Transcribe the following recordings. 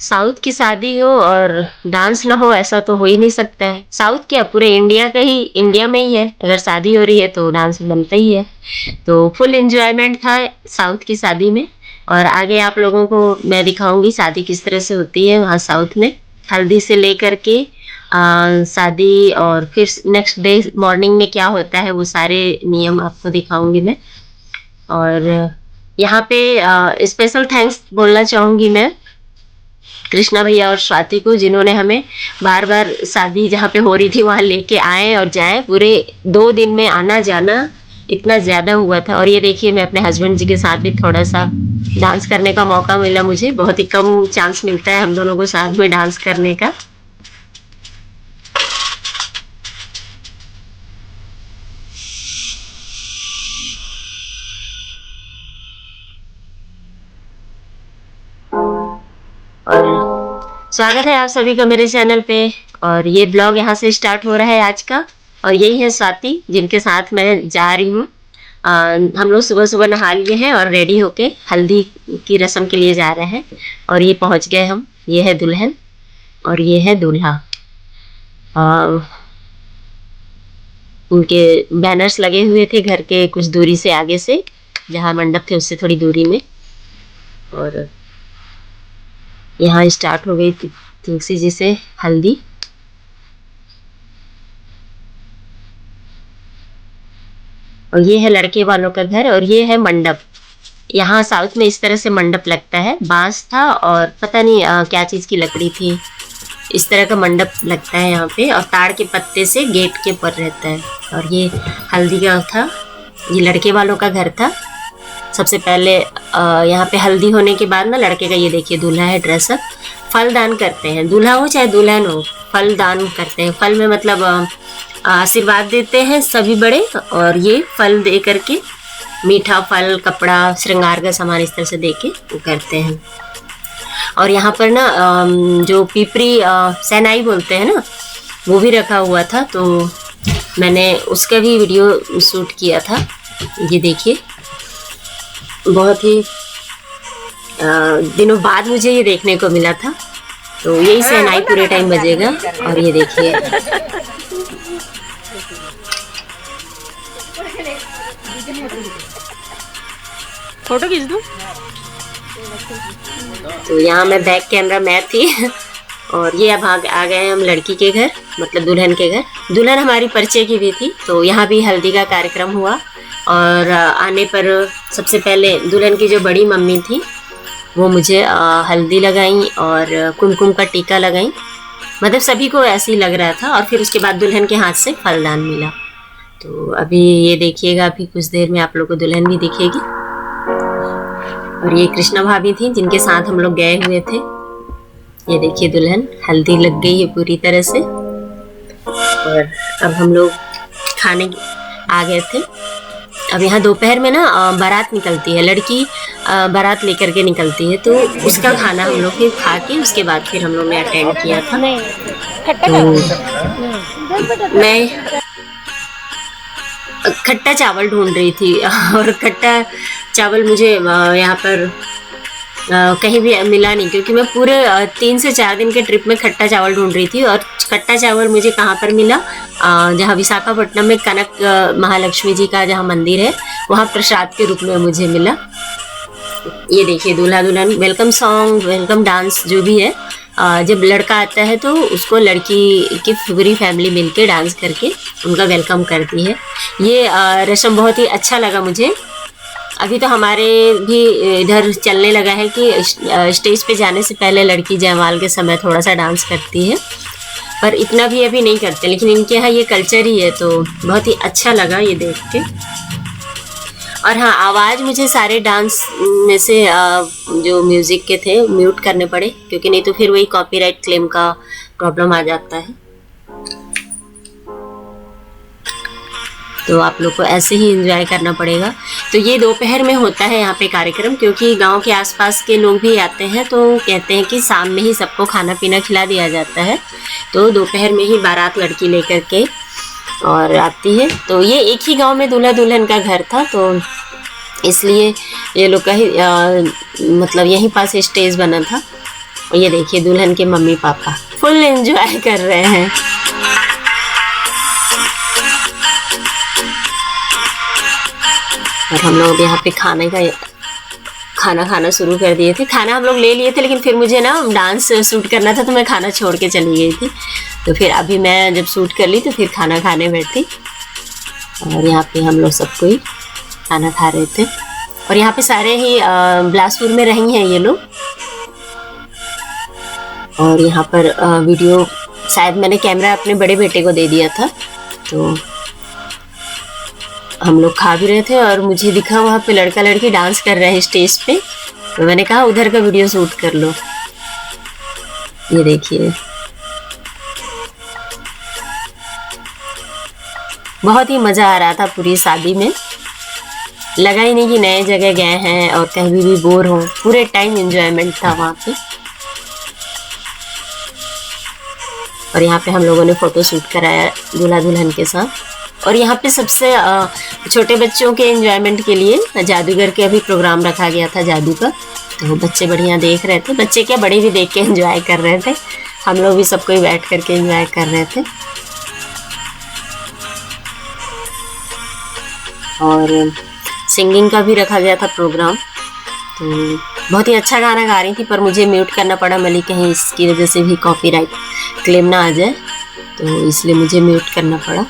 South की शादी हो और डांस ना हो ऐसा तो हो ही नहीं सकता है। साउथ क्या पूरे इंडिया का ही, इंडिया में ही है, अगर शादी हो रही है तो डांस बनता ही है। तो फुल एंजॉयमेंट था साउथ की शादी में। और आगे आप लोगों को मैं दिखाऊंगी शादी किस तरह से होती है वहाँ साउथ में। हल्दी से लेकर के शादी और फिर नेक्स्ट डे मॉर्निंग में क्या होता है वो सारे नियम आपको दिखाऊंगी मैं। और यहाँ पे स्पेशल थैंक्स बोलना चाहूँगी मैं कृष्णा भैया और स्वाति को, जिन्होंने हमें बार बार शादी जहाँ पे हो रही थी वहाँ लेके आए और जाए। पूरे 2 दिन में आना जाना इतना ज़्यादा हुआ था। और ये देखिए मैं अपने हस्बैंड जी के साथ भी थोड़ा सा डांस करने का मौका मिला मुझे। बहुत ही कम चांस मिलता है हम दोनों को साथ में डांस करने का। और स्वागत है आप सभी का मेरे चैनल पे। और ये ब्लॉग यहाँ से स्टार्ट हो रहा है आज का। और यही है स्वाति जिनके साथ मैं जा रही हूँ। हम लोग सुबह सुबह नहा लिए हैं और रेडी होके हल्दी की रस्म के लिए जा रहे हैं। और ये पहुँच गए हम। ये है दुल्हन और ये है दूल्हा। उनके बैनर्स लगे हुए थे घर के कुछ दूरी से आगे से, जहाँ मंडप थे उससे थोड़ी दूरी में। और यहाँ स्टार्ट हो गई तुलसी जी से हल्दी। और ये है लड़के वालों का घर और ये है मंडप। यहाँ साउथ में इस तरह से मंडप लगता है। बांस था और पता नहीं क्या चीज़ की लकड़ी थी। इस तरह का मंडप लगता है यहाँ पे और ताड़ के पत्ते से गेट के ऊपर रहता है। और ये हल्दी का था, ये लड़के वालों का घर था। सबसे पहले यहाँ पे हल्दी होने के बाद ना लड़के का ये देखिए दूल्हा है ड्रेसअप। फल दान करते हैं, दूल्हा हो चाहे दुल्हन हो, फल दान करते हैं। फल में मतलब आशीर्वाद देते हैं सभी बड़े। और ये फल दे करके मीठा फल, कपड़ा, श्रृंगार का सामान इस तरह से दे के वो करते हैं। और यहाँ पर ना जो पिपरी सेनाई बोलते हैं ना, वो भी रखा हुआ था। तो मैंने उसका भी वीडियो शूट किया था। ये देखिए बहुत ही दिनों बाद मुझे ये देखने को मिला था। तो यही शहनाई पूरे टाइम बजेगा। और ये देखिए फोटो खींच दूं? तो यहाँ मैं बैक कैमरा मैं थी। और ये अब आ गए हम लड़की के घर, मतलब दुल्हन के घर। दुल्हन हमारी परिचय की भी थी। तो यहाँ भी हल्दी का कार्यक्रम हुआ। और आने पर सबसे पहले दुल्हन की जो बड़ी मम्मी थी वो मुझे हल्दी लगाई और कुमकुम का टीका लगाई। मतलब सभी को ऐसे ही लग रहा था। और फिर उसके बाद दुल्हन के हाथ से फलदान मिला। तो अभी ये देखिएगा, अभी कुछ देर में आप लोग को दुल्हन भी दिखेगी। और ये कृष्णा भाभी थी जिनके साथ हम लोग गए हुए थे। ये देखिए दुल्हन, हल्दी लग गई है पूरी तरह से। और अब हम लोग खाने आ गए थे। अब यहाँ दोपहर में ना बारात निकलती है, लड़की बारात लेकर के निकलती है। तो उसका खाना हम लोग फिर खा के उसके बाद फिर हम लोग ने अटेंड किया था। तो मैं खट्टा चावल ढूंढ रही थी। और खट्टा चावल मुझे यहाँ पर कहीं भी मिला नहीं, क्योंकि मैं पूरे 3 से 4 दिन के ट्रिप में खट्टा चावल ढूंढ रही थी। और खट्टा चावल मुझे कहाँ पर मिला, जहाँ विशाखापट्टनम में कनक महालक्ष्मी जी का जहाँ मंदिर है वहाँ प्रसाद के रूप में मुझे मिला। ये देखिए दूल्हा दुल्हन वेलकम सॉन्ग, वेलकम डांस जो भी है। जब लड़का आता है तो उसको लड़की की पूरी फैमिली मिलके डांस करके उनका वेलकम करती है। ये रस्म बहुत ही अच्छा लगा मुझे। अभी तो हमारे भी इधर चलने लगा है कि स्टेज पे जाने से पहले लड़की जयमाल के समय थोड़ा सा डांस करती है, पर इतना भी अभी नहीं करते। लेकिन इनके यहाँ ये कल्चर ही है, तो बहुत ही अच्छा लगा ये देख के। और हाँ, आवाज़ मुझे सारे डांस में से जो म्यूज़िक के थे म्यूट करने पड़े, क्योंकि नहीं तो फिर वही कॉपीराइट क्लेम का प्रॉब्लम आ जाता है। तो आप लोग को ऐसे ही एंजॉय करना पड़ेगा। तो ये दोपहर में होता है यहाँ पे कार्यक्रम, क्योंकि गांव के आसपास के लोग भी आते हैं। तो कहते हैं कि शाम में ही सबको खाना पीना खिला दिया जाता है। तो दोपहर में ही बारात लड़की लेकर के और आती है। तो ये एक ही गांव में दूल्हा दुल्हन का घर था, तो इसलिए ये लोग का ही मतलब यहीं पास स्टेज बना था। और ये देखिए दुल्हन के मम्मी पापा फुल एंजॉय कर रहे हैं। और हम लोग यहाँ पे खाना खाना शुरू कर दिए थे। खाना हम लोग ले लिए थे, लेकिन फिर मुझे ना डांस शूट करना था तो मैं खाना छोड़ के चली गई थी। तो फिर अभी मैं जब शूट कर ली तो फिर खाना खाने बैठी। और यहाँ पे हम लोग सब कोई खाना खा रहे थे। और यहाँ पे सारे ही बिलासपुर में रही हैं ये लोग। और यहाँ पर वीडियो शायद मैंने कैमरा अपने बड़े बेटे को दे दिया था, तो हम लोग खा भी रहे थे और मुझे दिखा वहाँ पे लड़का लड़की डांस कर रहे हैं स्टेज पे, तो मैंने कहा उधर का वीडियो शूट कर लो। ये देखिए बहुत ही मज़ा आ रहा था पूरी शादी में। लगा ही नहीं कि नए जगह गए हैं और कहीं भी बोर हो, पूरे टाइम एंजॉयमेंट था वहाँ पे। और यहाँ पे हम लोगों ने फ़ोटो शूट कराया दूल्हा दुल्हन के साथ। और यहाँ पे सबसे छोटे बच्चों के एंजॉयमेंट के लिए जादूगर के अभी प्रोग्राम रखा गया था, जादू का। तो बच्चे बढ़िया देख रहे थे, बच्चे क्या बड़े भी देख के एंजॉय कर रहे थे। हम लोग भी सब कोई बैठ करके एंजॉय कर रहे थे। और सिंगिंग का भी रखा गया था प्रोग्राम। तो बहुत ही अच्छा गाना गा रही थी, पर मुझे म्यूट करना पड़ा मली, कहीं इसकी वजह से भी कॉपीराइट क्लेम ना आ जाए, तो इसलिए मुझे म्यूट करना पड़ा।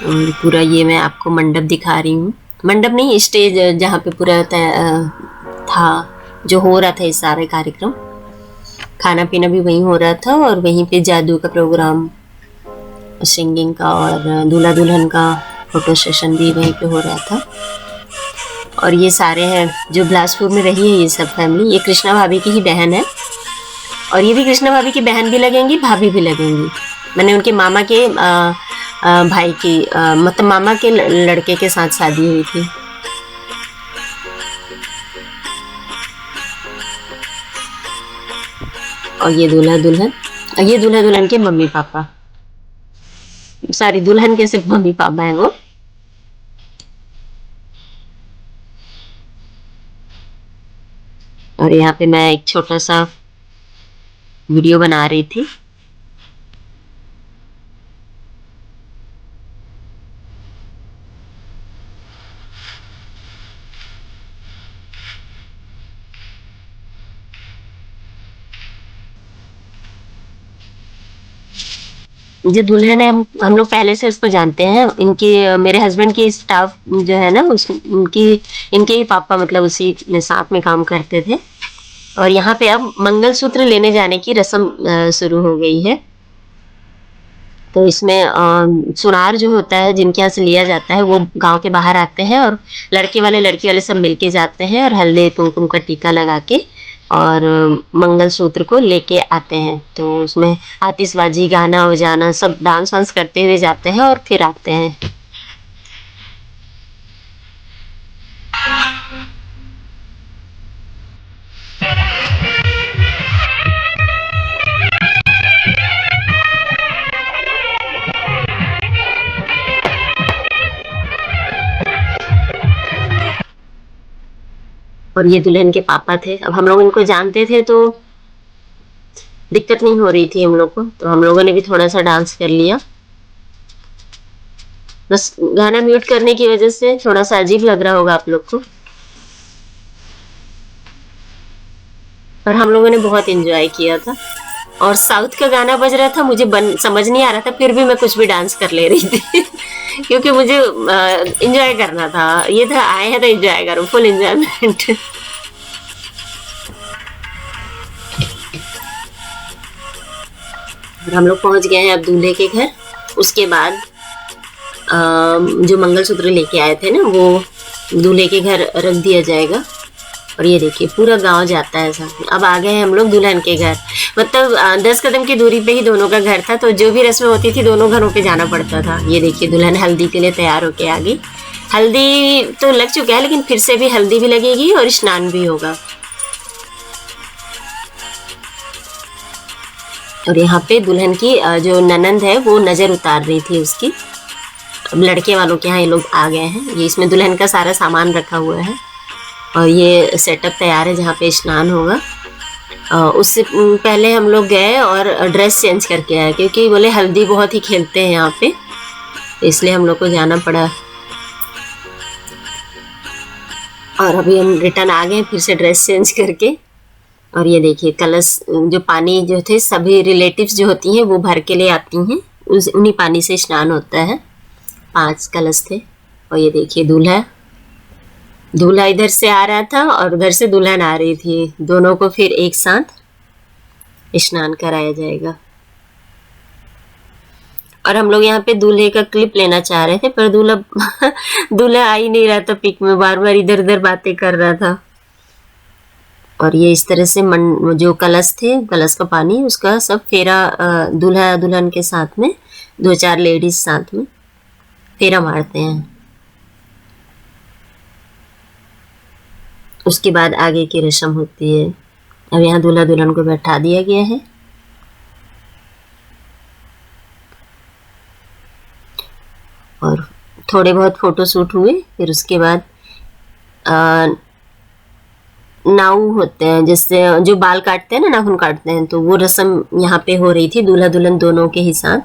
और पूरा ये मैं आपको मंडप दिखा रही हूँ, मंडप नहीं स्टेज जहाँ पे पूरा था जो हो रहा था ये सारे कार्यक्रम। खाना पीना भी वहीं हो रहा था और वहीं पे जादू का प्रोग्राम, सिंगिंग का और दूल्हा दुल्हन का फोटो सेशन भी वहीं पे हो रहा था। और ये सारे हैं जो बिलासपुर में रही है ये सब फैमिली। ये कृष्णा भाभी की ही बहन है और ये भी कृष्णा भाभी की बहन भी लगेंगी, भाभी भी लगेंगी। मैंने उनके मामा के भाई की मतलब मामा के लड़के के साथ शादी हुई थी। और ये दूल्हा दुल्हन, ये दूल्हा दुल्हन के मम्मी पापा, सारी दुल्हन के सिर्फ मम्मी पापा हैं वो। और यहाँ पे मैं एक छोटा सा वीडियो बना रही थी। जो दुल्हन है हम लोग पहले से उसको जानते हैं। इनकी मेरे हस्बैंड की स्टाफ जो है ना उनकी इनके ही पापा मतलब उसी में साथ में काम करते थे। और यहाँ पे अब मंगलसूत्र लेने जाने की रस्म शुरू हो गई है। तो इसमें सुनार जो होता है जिनके यहाँ से लिया जाता है वो गांव के बाहर आते हैं और लड़के वाले लड़की वाले सब मिलके जाते हैं और हल्दी कुमकुम का टीका लगा के और मंगलसूत्र को लेके आते हैं। तो उसमें आतिशबाजी गाना बजाना सब डांस वांस करते हुए जाते हैं और फिर आते हैं। और ये दुल्हन के पापा थे। अब हम लोग इनको जानते थे तो दिक्कत नहीं हो रही थी हम लोग को, तो हम लोगों ने भी थोड़ा सा डांस कर लिया। बस गाना म्यूट करने की वजह से थोड़ा सा अजीब लग रहा होगा आप लोग को, पर हम लोगों ने बहुत एंजॉय किया था। और साउथ का गाना बज रहा था, मुझे समझ नहीं आ रहा था, फिर भी मैं कुछ भी डांस कर ले रही थी क्योंकि मुझे एंजॉय करना था। ये था आए हैं तो एंजॉय करो, फुल एंजॉयमेंट। हम लोग पहुंच गए हैं अब दूल्हे के घर। उसके बाद जो मंगलसूत्र लेके आए थे ना वो दूल्हे के घर रख दिया जाएगा। और ये देखिए पूरा गांव जाता है साथ में। अब आ गए हैं हम लोग दुल्हन के घर, मतलब 10 कदम की दूरी पे ही दोनों का घर था, तो जो भी रस्में होती थी दोनों घरों पे जाना पड़ता था। ये देखिए दुल्हन हल्दी के लिए तैयार होके आ गई। हल्दी तो लग चुका है लेकिन फिर से भी हल्दी भी लगेगी और स्नान भी होगा। और यहाँ पे दुल्हन की जो ननंद है वो नज़र उतार रही थी उसकी। अब लड़के वालों के यहाँ ये लोग आ गए हैं। ये इसमें दुल्हन का सारा सामान रखा हुआ है। और ये सेटअप तैयार है जहाँ पे स्नान होगा। उससे पहले हम लोग गए और ड्रेस चेंज करके आए, क्योंकि बोले हल्दी बहुत ही खेलते हैं यहाँ पे, तो इसलिए हम लोग को जाना पड़ा। और अभी हम रिटर्न आ गए फिर से ड्रेस चेंज करके। और ये देखिए कलश, जो पानी जो थे सभी रिलेटिव्स जो होती हैं वो भर के ले आती हैं, उन्हीं पानी से स्नान होता है। 5 कलश थे। और ये देखिए दूल्हा इधर से आ रहा था और उधर से दुल्हन आ रही थी, दोनों को फिर एक साथ स्नान कराया जाएगा। और हम लोग यहाँ पे दूल्हे का क्लिप लेना चाह रहे थे, पर दूल्हा आ ही नहीं रहा था पिक में, बार बार इधर उधर बातें कर रहा था। और ये इस तरह से जो कलश थे, कलश का पानी उसका सब फेरा, दूल्हा दुल्हन के साथ में 2-4 लेडीज साथ में फेरा मारते हैं। उसके बाद आगे की रस्म होती है। अब यहाँ दूल्हा दुल्हन को बैठा दिया गया है। और थोड़े बहुत फोटो शूट हुए। फिर उसके बाद नाऊ होते हैं, जैसे जो बाल काटते हैं ना, नाखून काटते हैं, तो वो रस्म यहाँ पे हो रही थी दूल्हा दुल्हन दोनों के ही साथ।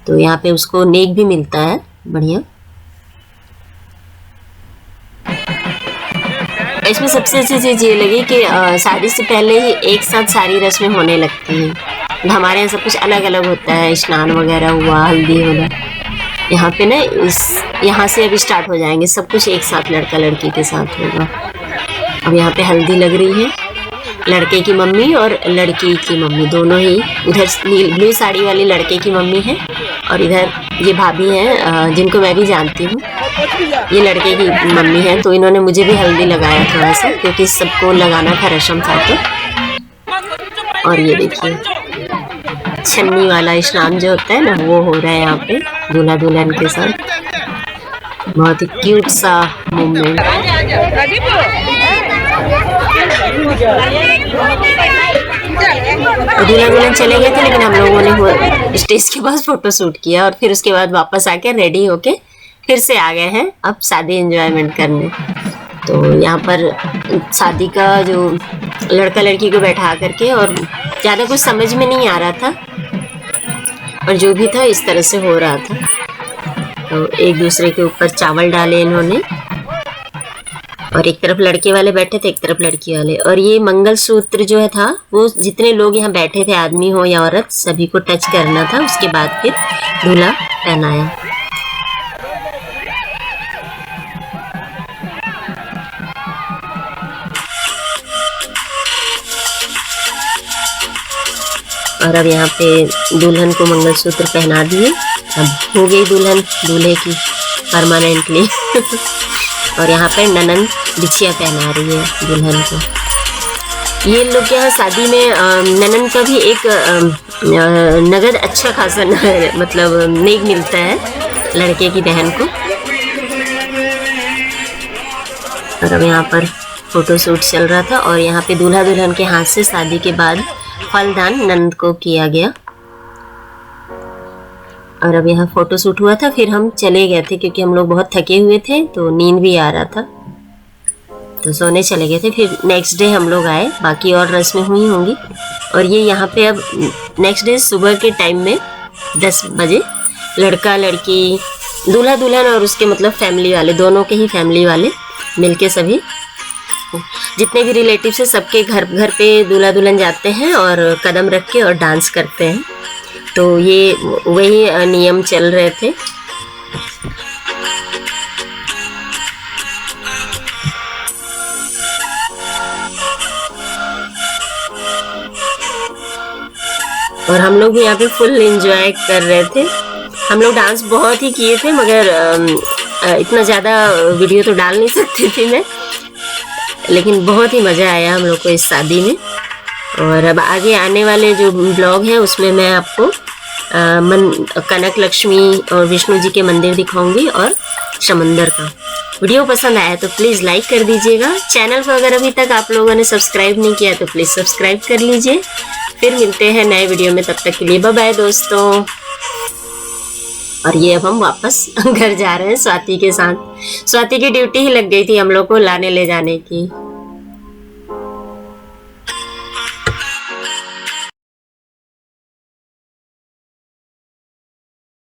तो यहाँ पे उसको नेक भी मिलता है बढ़िया। इसमें सबसे अच्छी चीज़ ये लगी कि शादी से पहले ही एक साथ सारी रस्में होने लगती हैं। हमारे यहाँ सब कुछ अलग अलग होता है, स्नान वगैरह हुआ, हल्दी हुआ। यहाँ पे ना यहाँ से अब स्टार्ट हो जाएंगे सब कुछ एक साथ, लड़का लड़की के साथ होगा। अब यहाँ पे हल्दी लग रही है, लड़के की मम्मी और लड़की की मम्मी दोनों ही। उधर ब्लू साड़ी वाली लड़के की मम्मी है और इधर ये भाभी हैं जिनको मैं भी जानती हूँ, ये लड़के की मम्मी है। तो इन्होंने मुझे भी हल्दी लगाया थोड़ा सा, क्योंकि सबको लगाना था रस्म था तो। और ये देखिए छन्नी वाला स्नान जो होता है ना, वो हो रहा है यहाँ पे दूल्हा दुल्हन के साथ। बहुत ही क्यूट सा मोमेंट। दूल्हा दुल्हन चले गए थे, लेकिन हम लोगों ने स्टेज के पास फोटो शूट किया और फिर उसके बाद वापस आके रेडी होके फिर से आ गए हैं अब शादी एंजॉयमेंट करने। तो यहाँ पर शादी का जो लड़का लड़की को बैठा करके, और ज़्यादा कुछ समझ में नहीं आ रहा था, और जो भी था इस तरह से हो रहा था। तो एक दूसरे के ऊपर चावल डाले इन्होंने, और एक तरफ लड़के वाले बैठे थे, एक तरफ लड़की वाले। और ये मंगलसूत्र जो है था, वो जितने लोग यहाँ बैठे थे, आदमी हो या औरत, सभी को टच करना था। उसके बाद फिर दूल्हा पहनाया। और अब यहाँ पे दुल्हन को मंगलसूत्र पहना दिए। अब हो गई दुल्हन दूल्हे की परमानेंटली। और यहाँ पर ननंद बिछिया पहना रही है दुल्हन को। ये लोग यहाँ शादी में ननंद का भी एक नगद अच्छा खासा मतलब नेक मिलता है लड़के की बहन को। और अब यहाँ पर फोटो शूट चल रहा था, और यहाँ पे दूल्हा दुल्हन के हाथ से शादी के बाद फलदान नंद को किया गया। और अब यहाँ फोटो शूट हुआ था, फिर हम चले गए थे क्योंकि हम लोग बहुत थके हुए थे, तो नींद भी आ रहा था, तो सोने चले गए थे। फिर नेक्स्ट डे हम लोग आए, बाकी और रस्में हुई होंगी। और ये यहाँ पे अब नेक्स्ट डे सुबह के टाइम में 10 बजे लड़का लड़की, दूल्हा दुल्हन और उसके मतलब फैमिली वाले, दोनों के ही फैमिली वाले मिलके सभी जितने भी रिलेटिव्स हैं सबके घर पे दूल्हा दुल्हन जाते हैं और कदम रख के और डांस करते हैं। तो ये वही नियम चल रहे थे। और हम लोग भी यहाँ पे फुल एंजॉय कर रहे थे। हम लोग डांस बहुत ही किए थे, मगर इतना ज़्यादा वीडियो तो डाल नहीं सकती थी मैं, लेकिन बहुत ही मज़ा आया हम लोग को इस शादी में। और अब आगे आने वाले जो ब्लॉग हैं उसमें मैं आपको कनक लक्ष्मी और विष्णु जी के मंदिर दिखाऊंगी और समंदर का। वीडियो पसंद आया तो प्लीज़ लाइक कर दीजिएगा। चैनल को अगर अभी तक आप लोगों ने सब्सक्राइब नहीं किया तो प्लीज़ सब्सक्राइब कर लीजिए। फिर मिलते हैं नए वीडियो में, तब तक के लिए बाय बाय दोस्तों। और ये अब हम वापस घर जा रहे हैं स्वाति के साथ। स्वाति की ड्यूटी ही लग गई थी हम लोग को लाने ले जाने की।